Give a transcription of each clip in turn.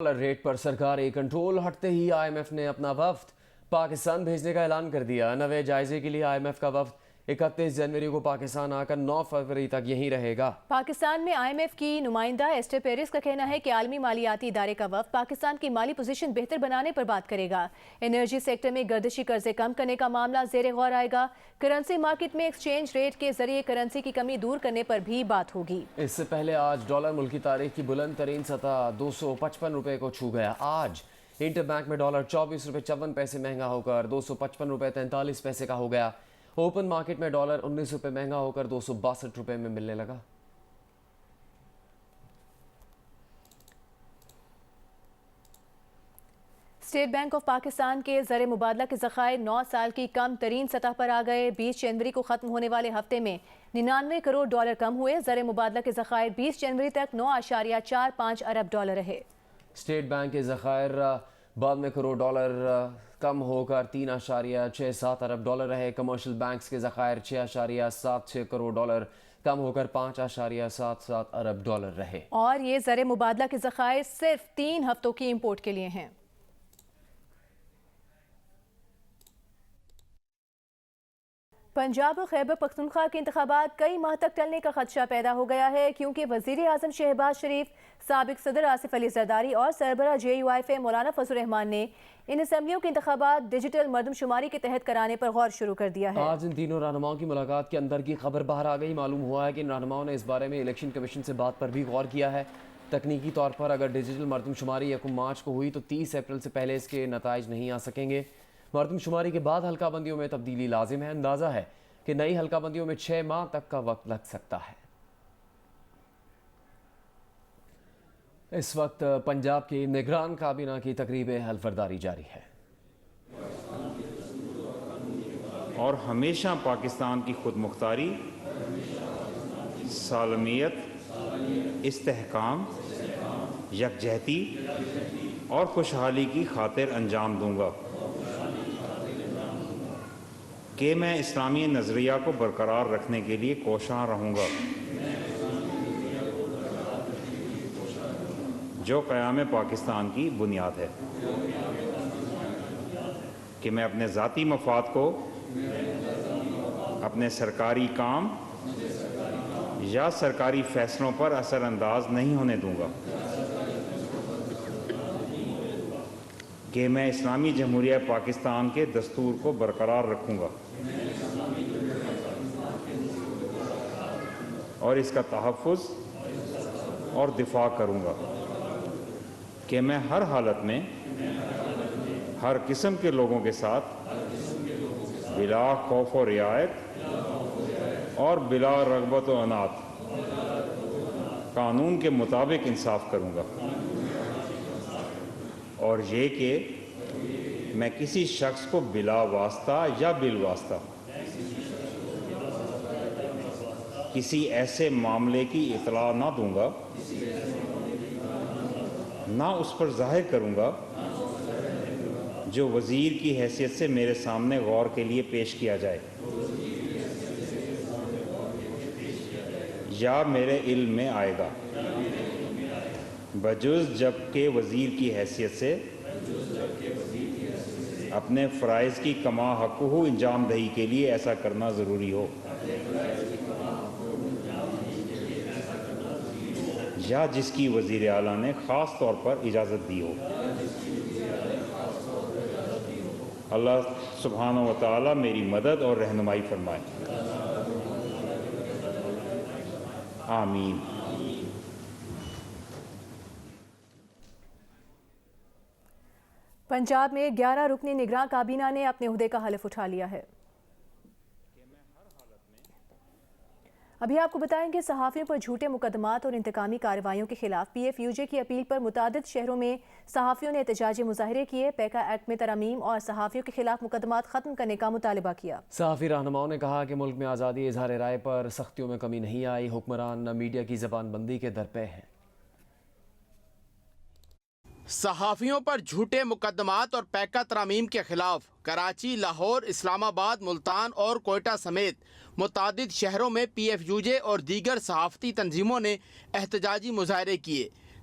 Dollar rate پر سرکاری control ہٹتے ہی آئی ایم ایف نے اپنا وفد پاکستان بھیجنے کا اعلان کر دیا۔ نوے جائزے کے لیے آئی ایم ایف کا وفد 31 جنوری کو پاکستان آ کر 9 فروری تک یہیں رہے گا۔ پاکستان میں آئی ایم ایف کی نمائندہ ایسٹر پیرس کا کہنا ہے کہ عالمی مالیاتی ادارے کا وفد پاکستان کی مالی پوزیشن بہتر بنانے پر بات کرے گا۔ انرجی سیکٹر میں گردشی قرضے کم کرنے کا معاملہ زیر غور آئے گا۔ کرنسی مارکیٹ میں ایکسچینج ریٹ کے ذریعے کرنسی کی کمی دور کرنے پر بھی بات ہوگی۔ اس سے پہلے آج ڈالر ملکی تاریخ کی بلند ترین سطح 255 روپے کو چھو گیا۔ آج انٹر بینک میں ڈالر 24 روپے 54 پیسے مہنگا ہو کر 255 روپے 43 پیسے کا ہو گیا۔ اوپن مارکیٹ میں ڈالر 19 روپے مہنگا ہو کر 262 روپے میں ملنے لگا۔ اسٹیٹ بینک آف پاکستان کے زر مبادلہ کے ذخائر 9 سال کی کم ترین سطح پر آ گئے۔ 20 جنوری کو ختم ہونے والے ہفتے میں 99 کروڑ ڈالر کم ہوئے۔ زر مبادلہ کے ذخائر 20 جنوری تک 9.45 ارب ڈالر رہے۔ اسٹیٹ بینک کے ذخائر 92 کروڑ ڈالر کم ہو کر 3.67 ارب ڈالر رہے۔ کمرشل بینکس کے ذخائر 6.76 کروڑ ڈالر کم ہو کر 5.77 ارب ڈالر رہے۔ اور یہ زر مبادلہ کے ذخائر صرف 3 ہفتوں کی امپورٹ کے لیے ہیں۔ پنجاب اور خیبر پختونخوا کے انتخابات کئی ماہ تک ٹلنے کا خدشہ پیدا ہو گیا ہے، کیونکہ وزیر اعظم شہباز شریف، سابق صدر آصف علی زرداری اور سربراہ JUIF مولانا فضل الرحمان نے ان اسمبلیوں کے انتخابات ڈیجیٹل مردم شماری کے تحت کرانے پر غور شروع کر دیا ہے۔ آج ان تینوں رہنماؤں کی ملاقات کے اندر کی خبر باہر آ گئی۔ معلوم ہوا ہے کہ ان رہنماؤں نے اس بارے میں الیکشن کمیشن سے بات پر بھی غور کیا ہے۔ تکنیکی طور پر اگر ڈیجیٹل مردم شماری 1 مارچ کو ہوئی تو 30 اپریل سے پہلے اس کے نتائج نہیں آ سکیں گے۔ مردم شماری کے بعد حلقہ بندیوں میں تبدیلی لازم ہے۔ اندازہ ہے کہ نئی حلقہ بندیوں میں 6 ماہ تک کا وقت لگ سکتا ہے۔ اس وقت پنجاب کی نگران کابینہ کی تقریب حلف برداری جاری ہے۔ اور ہمیشہ پاکستان کی خود مختاری، سالمیت، استحکام، یکجہتی اور خوشحالی کی خاطر انجام دوں گا کہ میں اسلامی نظریہ کو برقرار رکھنے کے لیے کوشاں رہوں گا، جو قیام پاکستان کی بنیاد ہے، کہ میں اپنے ذاتی مفاد کو اپنے سرکاری کام یا سرکاری فیصلوں پر اثر انداز نہیں ہونے دوں گا، کہ میں اسلامی جمہوریہ پاکستان کے دستور کو برقرار رکھوں گا اور اس کا تحفظ اور دفاع کروں گا، کہ میں ہر حالت میں ہر قسم کے لوگوں کے ساتھ بلا خوف و رعایت اور بلا رغبت و عناد قانون کے مطابق انصاف کروں گا، اور یہ کہ میں کسی شخص کو بلا واسطہ یا بالواسطہ کسی ایسے معاملے کی اطلاع نہ دوں گا، نہ اس پر ظاہر کروں گا جو وزیر کی حیثیت سے میرے سامنے غور کے لیے پیش کیا جائے یا میرے علم میں آئے گا، بجز جب کہ وزیر کی حیثیت سے اپنے فرائض کی کما حقہ انجام دہی کے لیے ایسا کرنا ضروری ہو، یا جس کی وزیر اعلیٰ نے خاص طور پر اجازت دی ہو۔ اللہ سبحانہ و تعالی میری مدد اور رہنمائی فرمائے، آمین۔ پنجاب میں 11 رکنی نگراں کابینہ نے اپنے عہدے کا حلف اٹھا لیا ہے۔ ابھی آپ کو بتائیں کہ صحافیوں پر جھوٹے مقدمات اور انتقامی کارروائیوں کے خلاف PFUJ کی اپیل پر متعدد شہروں میں صحافیوں نے احتجاجی مظاہرے کیے۔ پیکا ایکٹ میں ترامیم اور صحافیوں کے خلاف مقدمات ختم کرنے کا مطالبہ کیا۔ صحافی رہنماؤں نے کہا کہ ملک میں آزادی اظہار رائے پر سختیوں میں کمی نہیں آئی، حکمران میڈیا کی زبان بندی کے درپے ہیں۔ صحافیوں پر جھوٹے مقدمات اور پیکا ترامیم کے خلاف کراچی، لاہور، اسلام آباد، ملتان اور کوئٹہ سمیت متعدد شہروں میں PFUJ اور دیگر صحافتی تنظیموں نے احتجاجی مظاہرے کیے۔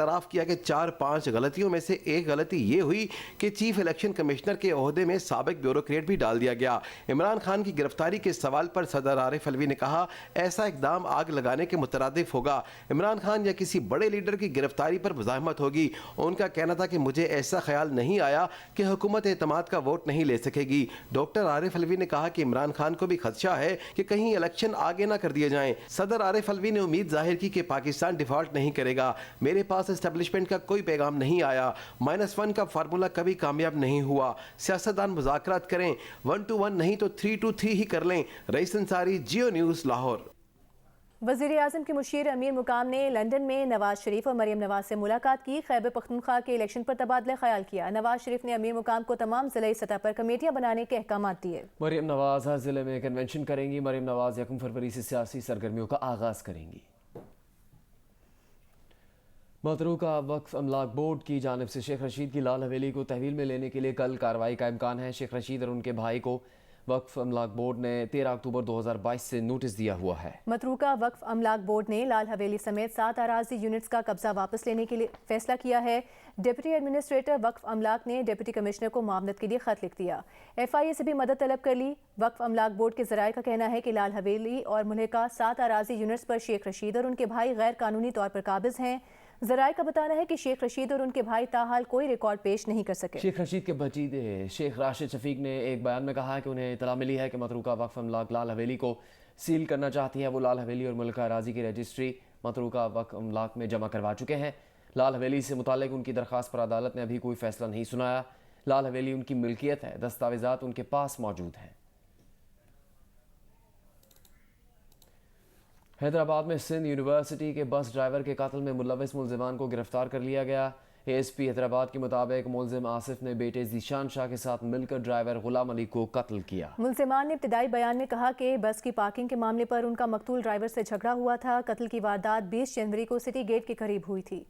اعتراف کیا کہ 4-5 غلطیوں میں سے ایک غلطی یہ ہوئی کہ چیف الیکشن کمشنر کے عہدے میں سابق بیوروکریٹ بھی ڈال دیا گیا۔ عمران خان کی گرفتاری کے سوال پر صدر عارف الوی نے کہا ایسا اقدام آگ لگانے کے مترادف ہوگا۔ عمران خان یا کسی بڑے لیڈر کی گرفتاری پر مزاحمت ہوگی۔ ان کا کہنا تھا کہ مجھے ایسا خیال نہیں آیا کہ حکومت اعتماد کا ووٹ نہیں لے سکے گی۔ ڈاکٹر عارف الوی نے کہا کہ عمران خان کو بھی خدشہ ہے کہ کہیں الیکشن آگے نہ کر دیے جائیں۔ صدر عارف الوی نے امید ظاہر کی کہ پاکستان ڈیفالٹ نہیں کرے گا۔ میرے پاس اسٹیبلشمنٹ کا کوئی پیغام نہیں آیا۔ -1 کا فارمولہ کبھی کامیاب نہیں ہوا۔ سیاستدان مذاکرات کریں، 1 to 1 نہیں تو 3 to 3 ہی کر لیں۔ رئیس انصاری، جیو نیوز، لاہور۔ وزیر اعظم کے مشیر امیر مقام نے لندن میں نواز شریف اور مریم نواز سے ملاقات کی، خیبر پختونخوا کے الیکشن پر تبادلہ خیال کیا۔ نواز شریف نے امیر مقام کو تمام ضلعی سطح پر کمیٹیاں بنانے کے احکامات دیے۔ مریم نواز ہر ضلع میں کنونشن کریں گی۔ مریم نواز 1 فروری سے سیاسی سرگرمیوں کا آغاز کریں گی۔ متروکہ وقف املاک بورڈ کی جانب سے شیخ رشید کی لال حویلی کو تحویل میں لینے کے لیے کل کارروائی کا امکان ہے۔ شیخ رشید اور ان کے بھائی کو وقف املاک بورڈ نے 13 اکتوبر 2022 سے نوٹس دیا ہوا ہے۔ متروکہ وقف املاک بورڈ نے لال حویلی سمیت 7 اراضی یونٹس کا قبضہ واپس لینے کے لیے فیصلہ کیا ہے۔ ڈپٹی ایڈمنسٹریٹر وقف املاک نے ڈپٹی کمشنر کو معاونت کے لیے خط لکھ دیا۔ FIA سے بھی مدد طلب کر لی۔ وقف املاک بورڈ کے ذرائع کا کہنا ہے کہ لال حویلی اور ملحقہ 7 اراضی یونٹس پر شیخ رشید اور ان کے بھائی غیر قانونی طور پر قابض ہیں۔ ذرائع کا بتانا ہے کہ شیخ رشید اور ان کے بھائی تاحال کوئی ریکارڈ پیش نہیں کر سکے۔ شیخ رشید کے بھتیجے شیخ راشد شفیق نے ایک بیان میں کہا کہ انہیں اطلاع ملی ہے کہ متروکہ وقف املاک لال حویلی کو سیل کرنا چاہتی ہے۔ وہ لال حویلی اور ملکہ اراضی کی رجسٹری متروکہ وقف املاک میں جمع کروا چکے ہیں۔ لال حویلی سے متعلق ان کی درخواست پر عدالت نے ابھی کوئی فیصلہ نہیں سنایا۔ لال حویلی ان کی ملکیت ہے، دستاویزات ان کے پاس موجود ہیں۔ حیدرآباد میں سندھ یونیورسٹی کے بس ڈرائیور کے قتل میں ملوث ملزمان کو گرفتار کر لیا گیا۔ ASP حیدرآباد کے مطابق ملزم آصف نے بیٹے ذیشان شاہ کے ساتھ مل کر ڈرائیور غلام علی کو قتل کیا۔ ملزمان نے ابتدائی بیان میں کہا کہ بس کی پارکنگ کے معاملے پر ان کا مقتول ڈرائیور سے جھگڑا ہوا تھا۔ قتل کی واردات 20 جنوری کو سٹی گیٹ کے قریب ہوئی تھی۔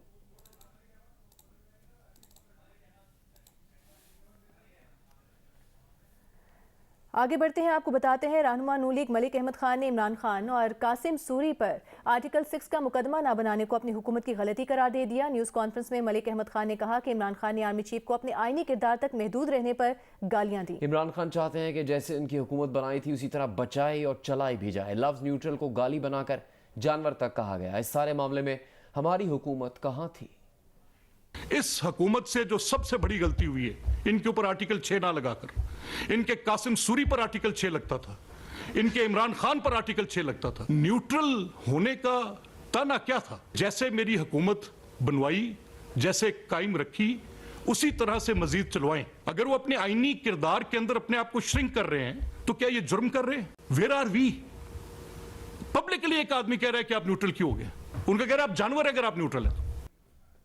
آگے بڑھتے ہیں، آپ کو بتاتے ہیں رہنما نون لیگ ملک احمد خان نے عمران خان اور قاسم سوری پر آرٹیکل 6 کا مقدمہ نہ بنانے کو اپنی حکومت کی غلطی قرار دے دیا۔ نیوز کانفرنس میں ملک احمد خان نے کہا کہ عمران خان نے آرمی چیف کو اپنے آئینی کردار تک محدود رہنے پر گالیاں دیں۔ عمران خان چاہتے ہیں کہ جیسے ان کی حکومت بنائی تھی اسی طرح بچائی اور چلائی بھی جائے۔ لفظ نیوٹرل کو گالی بنا کر جانور تک کہا گیا۔ اس سارے معاملے میں ہماری حکومت کہاں تھی؟ اس حکومت سے جو سب سے بڑی غلطی ہوئی ہے، ان کے اوپر آرٹیکل 6 نہ لگا کر، ان کے قاسم سوری پر آرٹیکل 6 لگتا تھا، ان کے عمران خان پر آرٹیکل 6 لگتا تھا۔ نیوٹرل ہونے کا تانا کیا تھا؟ جیسے میری حکومت بنوائی، جیسے قائم رکھی، اسی طرح سے مزید چلوائیں۔ اگر وہ اپنے آئینی کردار کے اندر اپنے آپ کو شرنک کر رہے ہیں تو کیا یہ جرم کر رہے ہیں؟ Where are we? پبلکلی ایک آدمی کہہ رہا ہے کہ آپ نیوٹرل کیوں ہو گئے؟ ان کا کہہ رہا ہے آپ جانور ہیں اگر آپ نیوٹرل ہیں۔